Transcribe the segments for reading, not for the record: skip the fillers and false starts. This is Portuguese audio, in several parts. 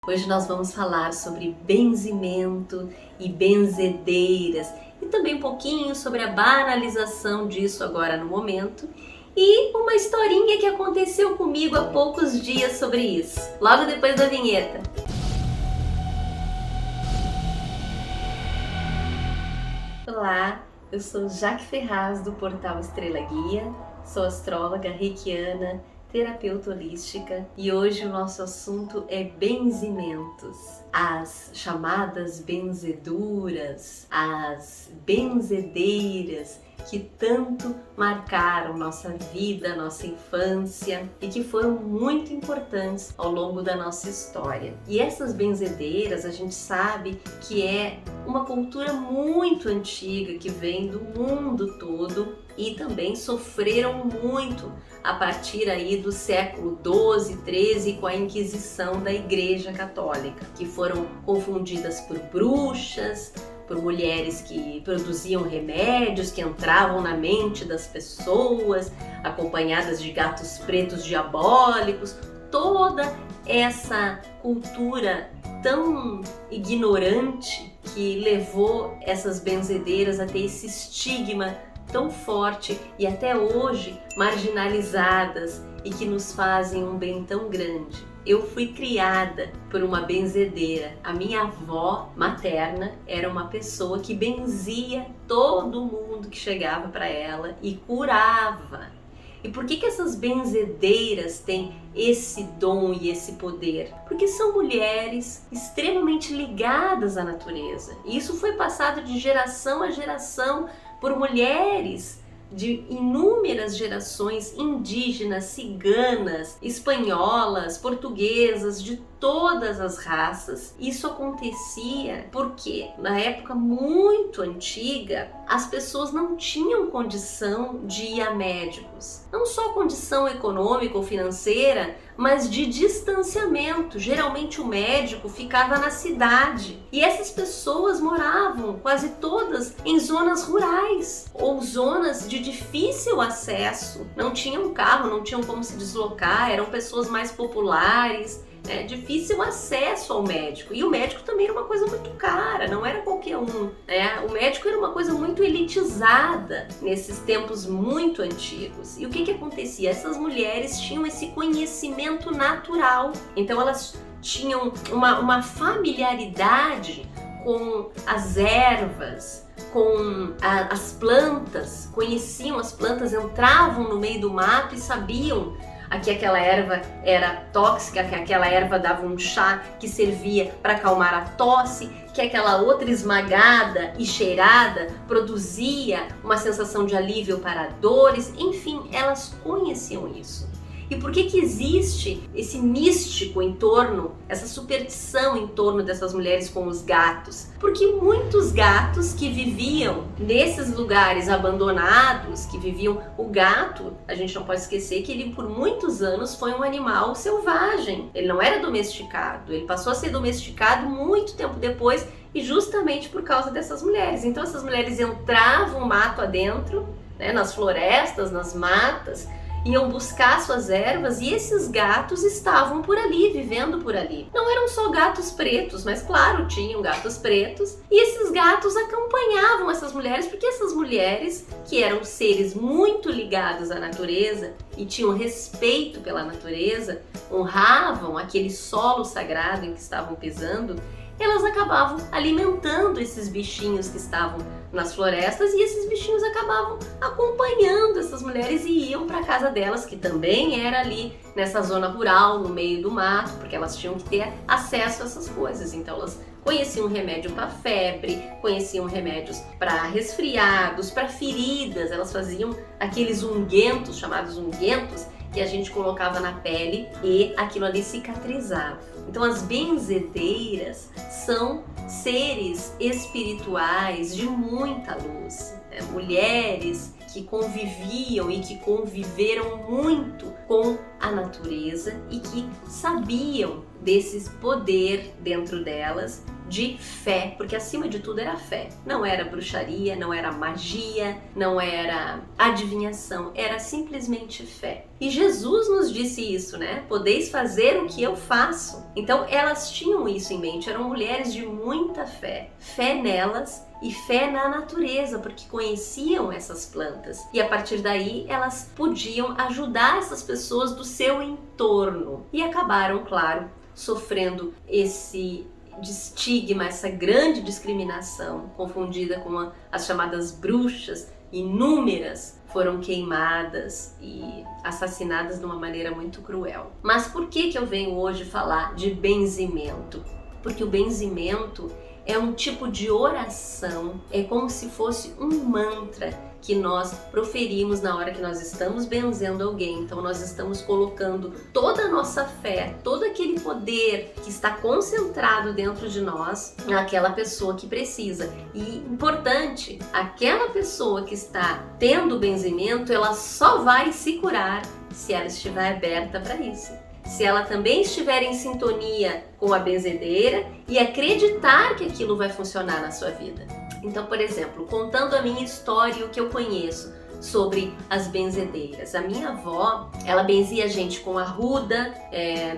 Hoje nós vamos falar sobre benzimento e benzedeiras e também um pouquinho sobre a banalização disso agora no momento e uma historinha que aconteceu comigo há poucos dias sobre isso, logo depois da vinheta. Olá, eu sou Jaque Ferraz do portal Estrela Guia, sou astróloga reikiana, terapeuta holística e hoje o nosso assunto é benzimentos, as chamadas benzeduras, as benzedeiras que tanto marcaram nossa vida, nossa infância e que foram muito importantes ao longo da nossa história. E essas benzedeiras a gente sabe que é uma cultura muito antiga que vem do mundo todo e também sofreram muito a partir aí do século XII, XIII com a Inquisição da Igreja Católica, que foram confundidas por bruxas, por mulheres que produziam remédios que entravam na mente das pessoas, acompanhadas de gatos pretos diabólicos. Toda essa cultura tão ignorante que levou essas benzedeiras a ter esse estigma tão forte e até hoje marginalizadas e que nos fazem um bem tão grande. Eu fui criada por uma benzedeira. A minha avó materna era uma pessoa que benzia todo mundo que chegava para ela e curava. E por que essas benzedeiras têm esse dom e esse poder? Porque são mulheres extremamente ligadas à natureza. E isso foi passado de geração a geração por mulheres de inúmeras gerações indígenas, ciganas, espanholas, portuguesas, de todas as raças. Isso acontecia porque na época muito antiga as pessoas não tinham condição de ir a médicos. Não só condição econômica ou financeira, mas de distanciamento. Geralmente o médico ficava na cidade e essas pessoas moravam quase todas em zonas rurais ou zonas de difícil acesso. Não tinham carro, não tinham como se deslocar, eram pessoas mais populares. Difícil acesso ao médico, e o médico também era uma coisa muito cara, não era qualquer um, o médico era uma coisa muito elitizada nesses tempos muito antigos. E o que acontecia? Essas mulheres tinham esse conhecimento natural, então elas tinham uma familiaridade com as ervas, com as plantas, conheciam as plantas, entravam no meio do mato e sabiam que aquela erva era tóxica, que aquela erva dava um chá que servia para acalmar a tosse, que aquela outra esmagada e cheirada produzia uma sensação de alívio para dores. Enfim, elas conheciam isso. E por que existe esse místico em torno, essa superstição em torno dessas mulheres com os gatos? Porque muitos gatos que viviam nesses lugares abandonados, que viviam... O gato, a gente não pode esquecer que ele por muitos anos foi um animal selvagem. Ele não era domesticado, ele passou a ser domesticado muito tempo depois e justamente por causa dessas mulheres. Então essas mulheres entravam mato adentro, nas florestas, nas matas, iam buscar suas ervas e esses gatos estavam por ali, vivendo por ali. Não eram só gatos pretos, mas claro, tinham gatos pretos. E esses gatos acompanhavam essas mulheres, porque essas mulheres, que eram seres muito ligados à natureza e tinham respeito pela natureza, honravam aquele solo sagrado em que estavam pisando, elas acabavam alimentando esses bichinhos que estavam nas florestas e esses bichinhos acabavam acompanhando essas mulheres e iam para a casa delas, que também era ali nessa zona rural, no meio do mato, porque elas tinham que ter acesso a essas coisas. Então elas conheciam remédio para febre, conheciam remédios para resfriados, para feridas. Elas faziam aqueles unguentos, chamados unguentos, que a gente colocava na pele e aquilo ali cicatrizava. Então as benzedeiras são seres espirituais de muita luz, mulheres que conviviam e que conviveram muito com a natureza e que sabiam desse poder dentro delas de fé, porque acima de tudo era fé. Não era bruxaria, não era magia, não era adivinhação, era simplesmente fé. E Jesus nos disse isso, né? Podeis fazer o que eu faço. Então elas tinham isso em mente, eram mulheres de muita fé. Fé nelas e fé na natureza, porque conheciam essas plantas. E a partir daí elas podiam ajudar essas pessoas do seu entorno. E acabaram, claro, sofrendo esse estigma, essa grande discriminação, confundida com as chamadas bruxas. Inúmeras foram queimadas e assassinadas de uma maneira muito cruel. Mas por que eu venho hoje falar de benzimento? Porque o benzimento é um tipo de oração, é como se fosse um mantra que nós proferimos na hora que nós estamos benzendo alguém. Então nós estamos colocando toda a nossa fé, todo aquele poder que está concentrado dentro de nós naquela pessoa que precisa. E importante, aquela pessoa que está tendo benzimento, ela só vai se curar se ela estiver aberta para isso. Se ela também estiver em sintonia com a benzedeira e acreditar que aquilo vai funcionar na sua vida. Então, por exemplo, contando a minha história e o que eu conheço sobre as benzedeiras. A minha avó, ela benzia a gente com arruda,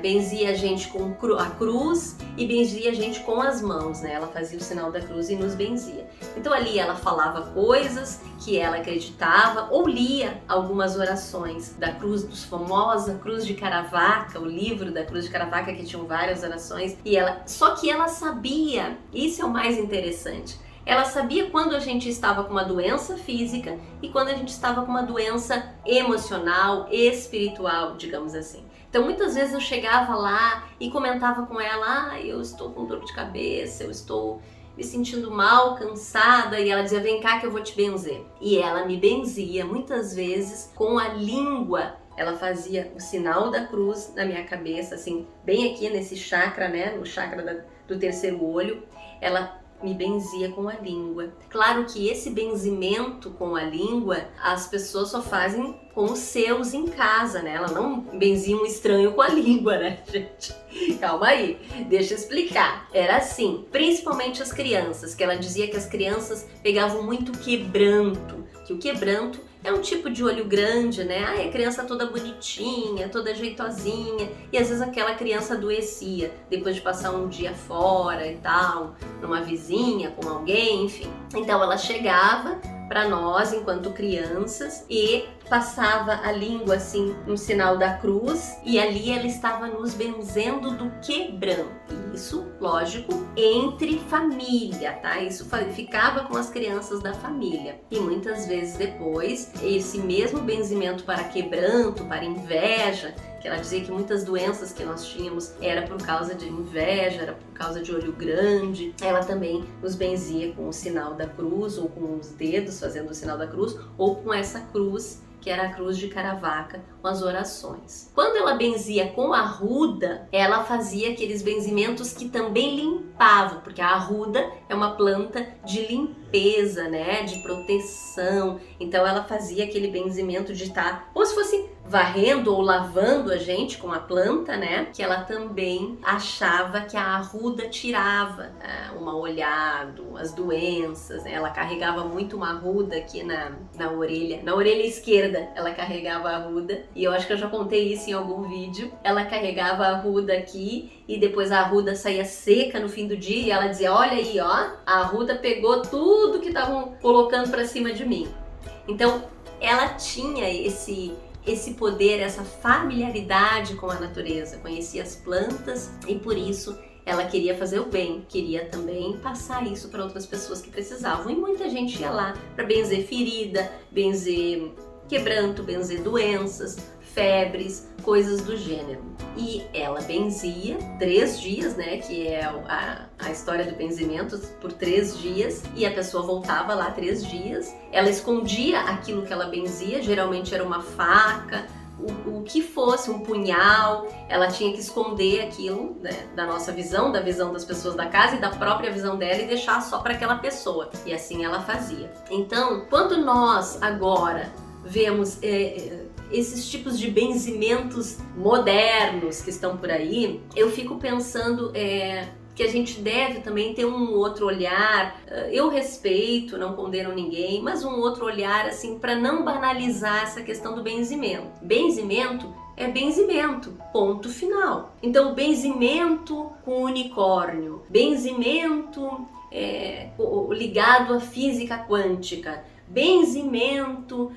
benzia a gente com a cruz e benzia a gente com as mãos, né? Ela fazia o sinal da cruz e nos benzia. Então ali ela falava coisas que ela acreditava ou lia algumas orações da cruz, dos famosa Cruz de Caravaca, o livro da Cruz de Caravaca que tinham várias orações, e só que ela sabia, isso é o mais interessante, ela sabia quando a gente estava com uma doença física e quando a gente estava com uma doença emocional, espiritual, digamos assim. Então muitas vezes eu chegava lá e comentava com ela, eu estou com dor de cabeça, eu estou me sentindo mal, cansada, e ela dizia, vem cá que eu vou te benzer. E ela me benzia muitas vezes com a língua. Ela fazia o sinal da cruz na minha cabeça, assim, bem aqui nesse chakra, né, no chakra do terceiro olho. Ela me benzia com a língua. Claro que esse benzimento com a língua, as pessoas só fazem com os seus em casa, né? Ela não benzia um estranho com a língua, né, gente? Calma aí, deixa eu explicar. Era assim, principalmente as crianças, que ela dizia que as crianças pegavam muito quebranto, que o quebranto é um tipo de olho grande, né? Ai, a criança toda bonitinha, toda jeitosinha, e às vezes aquela criança adoecia depois de passar um dia fora e tal, numa vizinha, com alguém, enfim. Então ela chegava para nós enquanto crianças e passava a língua assim no sinal da cruz, e ali ela estava nos benzendo do quebranto. Isso, lógico, entre família, tá? Isso ficava com as crianças da família. E muitas vezes depois, esse mesmo benzimento para quebranto, para inveja, que ela dizia que muitas doenças que nós tínhamos era por causa de inveja, era por causa de olho grande. Ela também nos benzia com o sinal da cruz, ou com os dedos fazendo o sinal da cruz, ou com essa cruz, que era a Cruz de Caravaca, com as orações. Quando ela benzia com a arruda, ela fazia aqueles benzimentos que também limpavam, porque a arruda é uma planta de limpeza, né, de proteção. Então ela fazia aquele benzimento de estar como se fosse varrendo ou lavando a gente com a planta, né, que ela também achava que a arruda tirava o mal-olhado, as doenças, né? Ela carregava muito uma arruda aqui na orelha esquerda, ela carregava a arruda, e eu acho que eu já contei isso em algum vídeo. Ela carregava a arruda aqui e depois a arruda saía seca no fim do dia e ela dizia, olha aí, ó, a arruda pegou tudo que estavam colocando para cima de mim. Então ela tinha esse poder, essa familiaridade com a natureza, conhecia as plantas e por isso ela queria fazer o bem, queria também passar isso para outras pessoas que precisavam. E muita gente ia lá para benzer ferida, benzer quebranto, benzer doenças, febres, coisas do gênero. E ela benzia 3 dias, né, que é a história do benzimento, por 3 dias, e a pessoa voltava lá 3 dias, ela escondia aquilo que ela benzia, geralmente era uma faca, o que fosse, um punhal, ela tinha que esconder aquilo, né, da nossa visão, da visão das pessoas da casa e da própria visão dela e deixar só para aquela pessoa. E assim ela fazia. Então, quando nós agora vemos esses tipos de benzimentos modernos que estão por aí, eu fico pensando que a gente deve também ter um outro olhar. Eu respeito, não condeno ninguém, mas um outro olhar assim para não banalizar essa questão do benzimento. Benzimento é benzimento, ponto final. Então, benzimento com unicórnio, benzimento ligado à física quântica, benzimento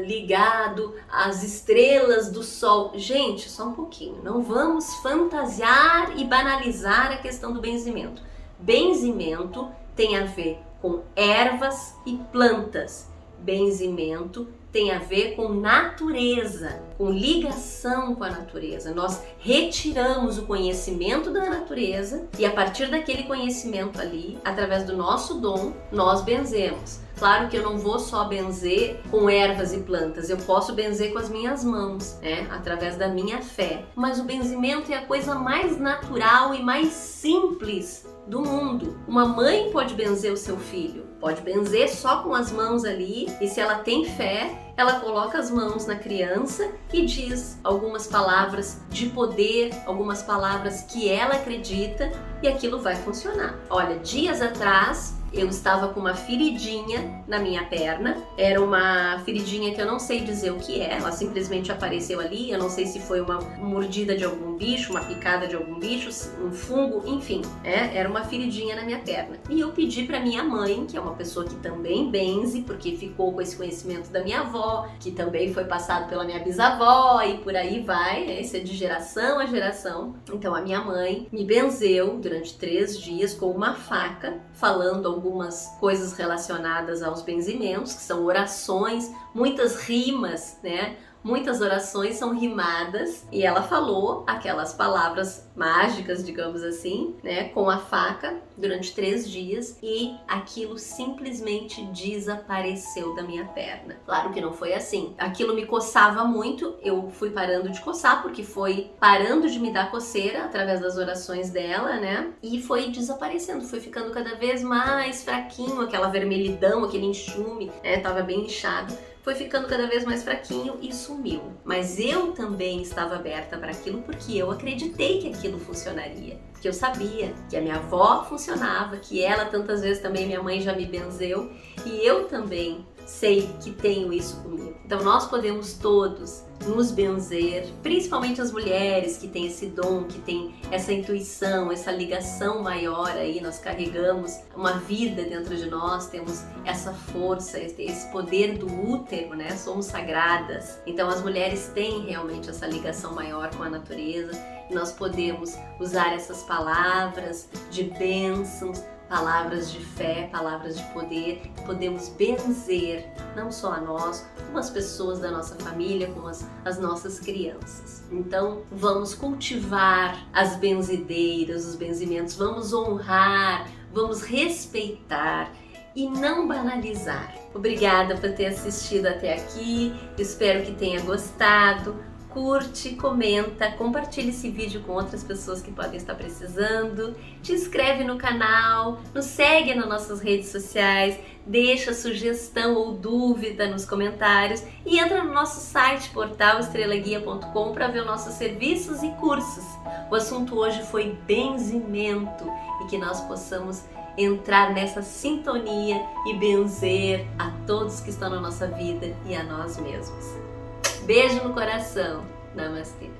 ligado às estrelas do Sol. Gente, só um pouquinho, não vamos fantasiar e banalizar a questão do benzimento. Benzimento tem a ver com ervas e plantas. Benzimento tem a ver com natureza, com ligação com a natureza. Nós retiramos o conhecimento da natureza e a partir daquele conhecimento ali, através do nosso dom, nós benzemos. Claro que eu não vou só benzer com ervas e plantas, eu posso benzer com as minhas mãos, né? Através da minha fé. Mas o benzimento é a coisa mais natural e mais simples do mundo. Uma mãe pode benzer o seu filho, pode benzer só com as mãos ali, e se ela tem fé, ela coloca as mãos na criança e diz algumas palavras de poder, algumas palavras que ela acredita, e aquilo vai funcionar. Olha, dias atrás eu estava com uma feridinha na minha perna. Era uma feridinha que eu não sei dizer o que é, ela simplesmente apareceu ali. Eu não sei se foi uma mordida de algum bicho, uma picada de algum bicho, um fungo, enfim, era uma feridinha na minha perna. E eu pedi para minha mãe, que é uma pessoa que também benze, porque ficou com esse conhecimento da minha avó, que também foi passado pela minha bisavó e por aí vai, né? Isso é de geração a geração. Então a minha mãe me benzeu durante 3 dias com uma faca, falando algumas coisas relacionadas aos benzimentos, que são orações, muitas rimas, né? Muitas orações são rimadas, e ela falou aquelas palavras mágicas, digamos assim, né, com a faca durante 3 dias, e aquilo simplesmente desapareceu da minha perna. Claro que não foi assim. Aquilo me coçava muito, eu fui parando de coçar, porque foi parando de me dar coceira através das orações dela, né, e foi desaparecendo, foi ficando cada vez mais fraquinho, aquela vermelhidão, aquele enxume, tava bem inchado. Foi ficando cada vez mais fraquinho e sumiu. Mas eu também estava aberta para aquilo porque eu acreditei que aquilo funcionaria. Que eu sabia que a minha avó funcionava, que ela tantas vezes também, minha mãe já me benzeu, e eu também sei que tenho isso comigo. Então nós podemos todos nos benzer, principalmente as mulheres que têm esse dom, que têm essa intuição, essa ligação maior aí, nós carregamos uma vida dentro de nós, temos essa força, esse poder do útero, né? Somos sagradas. Então as mulheres têm realmente essa ligação maior com a natureza, e nós podemos usar essas palavras de bênçãos, palavras de fé, palavras de poder, podemos benzer não só a nós, como as pessoas da nossa família, como as nossas crianças. Então vamos cultivar as benzideiras, os benzimentos, vamos honrar, vamos respeitar e não banalizar. Obrigada por ter assistido até aqui, espero que tenha gostado. Curte, comenta, compartilhe esse vídeo com outras pessoas que podem estar precisando, te inscreve no canal, nos segue nas nossas redes sociais, deixa sugestão ou dúvida nos comentários e entra no nosso site portalestrelaguia.com para ver os nossos serviços e cursos. O assunto hoje foi benzimento, e que nós possamos entrar nessa sintonia e benzer a todos que estão na nossa vida e a nós mesmos. Beijo no coração. Namastê.